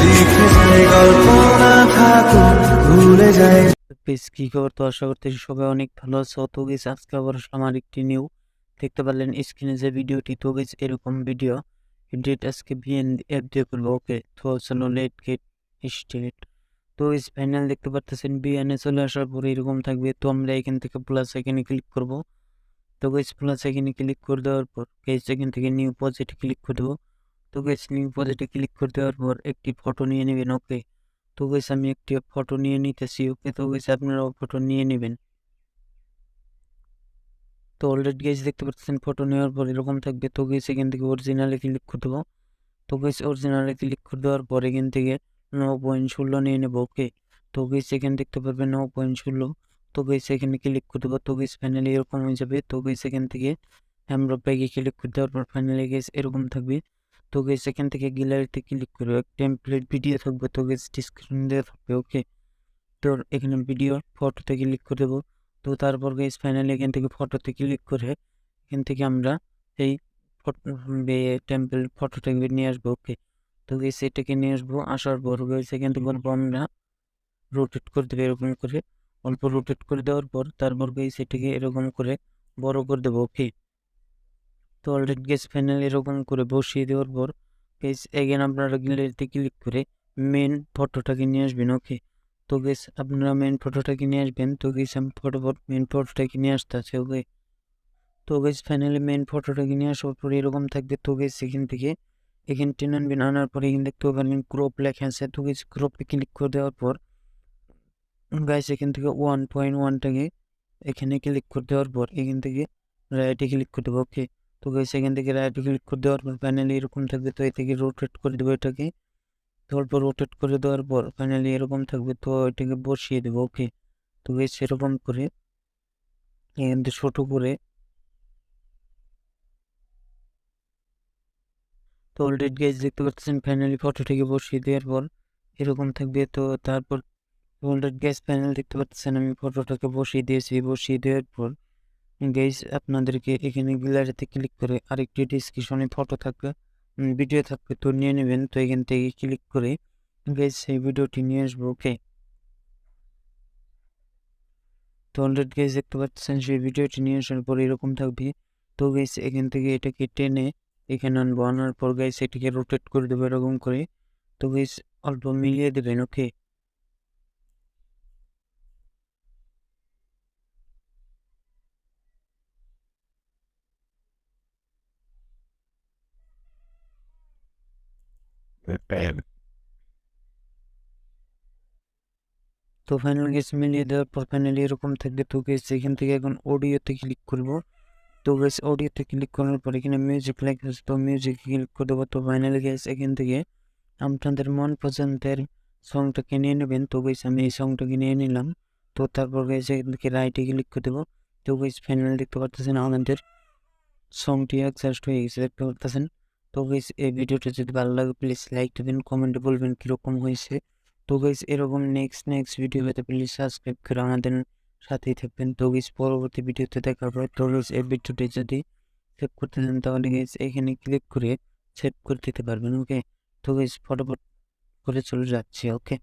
লিখে যায় গল্প না থাকুক ভুলে যায়। বেশ কি খবর? তো আশা করতেছি সবাই অনেক ভালো আছো। তো গেস আজকে আবার আমার একটি নিউ দেখতে পারলেন স্ক্রিনে যে ভিডিওটি। তো গেস এরকম ভিডিও এডিট আজকে বিএন অ্যাপ দিয়ে করবো। ওকে, তো চলো লেট গেট স্টার্ট। তো গেস ফাইনাল দেখতে পারতেছেন বিএনএ চলে আসার পরে এরকম থাকবে। তো আমরা এখান থেকে প্লাস আইকনে ক্লিক করব। তো গেস প্লাস আইকনে ক্লিক করে দেওয়ার পর গেস এখান থেকে নিউ প্রজেক্টে ক্লিক করে দেবো। তো গেস নিউ প্রজেক্টে ক্লিক করে দেওয়ার পর একটি ফটো নিয়ে নেবেন। ওকে, তো গাইস আমি একটি ফটো নিয়ে নিতেছি। ওকে, তো গাইস আপনারাও ফটো নিয়ে নেবেন। তো অলরেডি গাইস দেখতে পাচ্ছেন ফটো নেওয়ার পর এরকম থাকবে। তো গাইস এখান থেকে অরিজিনালে ক্লিক করে দেবো। তো গাইস অরিজিনালে ক্লিক করে দেওয়ার পর এখান থেকে 9.16 নিয়ে নেবো। ওকে, তো গাইস এখানে দেখতে পারবেন 9.16। তো গাইস এখানে ক্লিক করে দেবো। তো গাইস ফাইনালি এরকম হয়ে যাবে। তো গাইস এখান থেকে আমরা ব্যাগে ক্লিক করে দেওয়ার পর ফাইনালি গাইস এরকম থাকবে। তো গাইস এখান থেকে গ্যালারিতে ক্লিক করে টেমপ্লেট ভিডিও থাকবে। তো গাইস ডিসক্রিপশন দেওয়া থাকবে। ওকে, তো এখানে ভিডিও ফটোতে ক্লিক করে দেবো। তো তারপর গাইস ফাইনালি এখান থেকে ফটোতে ক্লিক করে এখান থেকে আমরা এই টেম্পল ফটোটাকে নিয়ে আসবো। ওকে, তো গাইস এটাকে নিয়ে আসবো। আসার পর গাইস এখান থেকে অল্প আমরা রোটেট করে দেবো এরকম করে। অল্প রোটেট করে দেওয়ার পর তারপর গাইস এটাকে এরকম করে বড় করে দেবো। ওকে, তো অলরেডি গাইস ফাইনালি এরকম করে বসিয়ে দেওয়ার পর গাইস এগেন আপনারা গ্যালারিতে ক্লিক করে মেন ফটোটাকে নিয়ে আসবেন। ওকে, তো গেস আপনারা মেন ফটোটাকে নিয়ে আসবেন। তো গেস আমি মেন ফটোটাকে নিয়ে আসতে আছে। ওকে, তো গেস ফাইনালি মেন ফটোটাকে নিয়ে আসার পরে এরকম থাকবে। তো গেস এখান থেকে এখানে টেনে আনবেন। আনার পরে এখানে দেখতে পাবেন ক্রপ লেখা আছে। তো গেস ক্রপে ক্লিক করে দেওয়ার পর গাইস এখান থেকে 1.1টাকে এখানে ক্লিক করে দেওয়ার পর এখান থেকে রাইটে ক্লিক করে দেবো। ওকে, তো গাইস এখান থেকে রাইটে ক্লিক করে দেওয়ার পর ফাইনালি এরকম থাকবে। তো এ থেকে রোটেট করে দেবো এটাকে। অল্প রোটেট করে দেওয়ার পর ফাইনালি এরকম থাকবে। তো এটাকে বসিয়ে দেবো। ওকে, তো বেশ সেরকম করে এখান থেকে ছোটো করে। তো অলরেডি গাইজ দেখতে পাচ্ছেন ফাইনালি ফটোটাকে বসিয়ে দেওয়ার পর এরকম থাকবে। তো তারপর অলরেডি গাইজ ফাইনাল দেখতে পাচ্ছেন আমি ফটোটাকে বসিয়ে দিয়েছি। বসিয়ে দেওয়ার পর গাইজ আপনাদেরকে এখানে গ্যালারিতে ক্লিক করে আরেকটি ডিসক্রিপশনে ফটো থাকবে, ভিডিও থাকবে, তো নিয়ে নেবেন। তো এখান থেকে ক্লিক করে গাইজ সেই ভিডিওটি নিয়ে আসবো। ওকে, তো অলরেডি গাইজ দেখতে পাচ্ছেন সেই ভিডিওটি নিয়ে আসার পর এরকম থাকবে। তো গাইজ এখান থেকে এটাকে টেনে এখানে আনবো। আনার পর গাইজ এটাকে রোটেট করে দেবো এরকম করে। তো গাইজ অল্প মিলিয়ে দেবেন। ওকে, তো ফাইনাল গাইজ মিলিয়ে দেওয়ার পর ফাইনালি এরকম থাকবে। তো গাইজ এখান থেকে এখন অডিওতে ক্লিক করবো। তো গাইজ অডিওতে ক্লিক করার পর এখানে মিউজিক লেখা আছে। তো মিউজিক ক্লিক করে দেবো। তো ফাইনালি গাইজ এখান থেকে আপনাদের মন পছন্দের সংটাকে নিয়ে নেবেন। তো গাইস আমি এই সংটাকে নিয়ে নিলাম। তো তারপর গাইস এদিকে রাইটে ক্লিক করে দেবো। তো গাইস ফাইনাল দেখতে পারতেছেন আমাদের সংটি অ্যাডজাস্ট হয়ে গেছে, দেখতে পারতেছেন। তো গাইস এই ভিডিওটা যদি ভালো লাগে প্লিজ লাইক দেবেন, কমেন্টে বলবেন কীরকম হয়েছে। তো গাইস এরকম নেক্সট ভিডিও পেতে প্লিজ সাবস্ক্রাইব করে আমাদের সাথেই থাকবেন। তো গাইস পরবর্তী ভিডিওতে দেখা হবে। তো গাইস এই ভিডিওটি যদি সেভ করতে চান তাহলে গাইস এখানে ক্লিক করে সেভ করে দিতে পারবেন। ওকে, তো গাইস ফটোফট করে চলে যাচ্ছি। ওকে।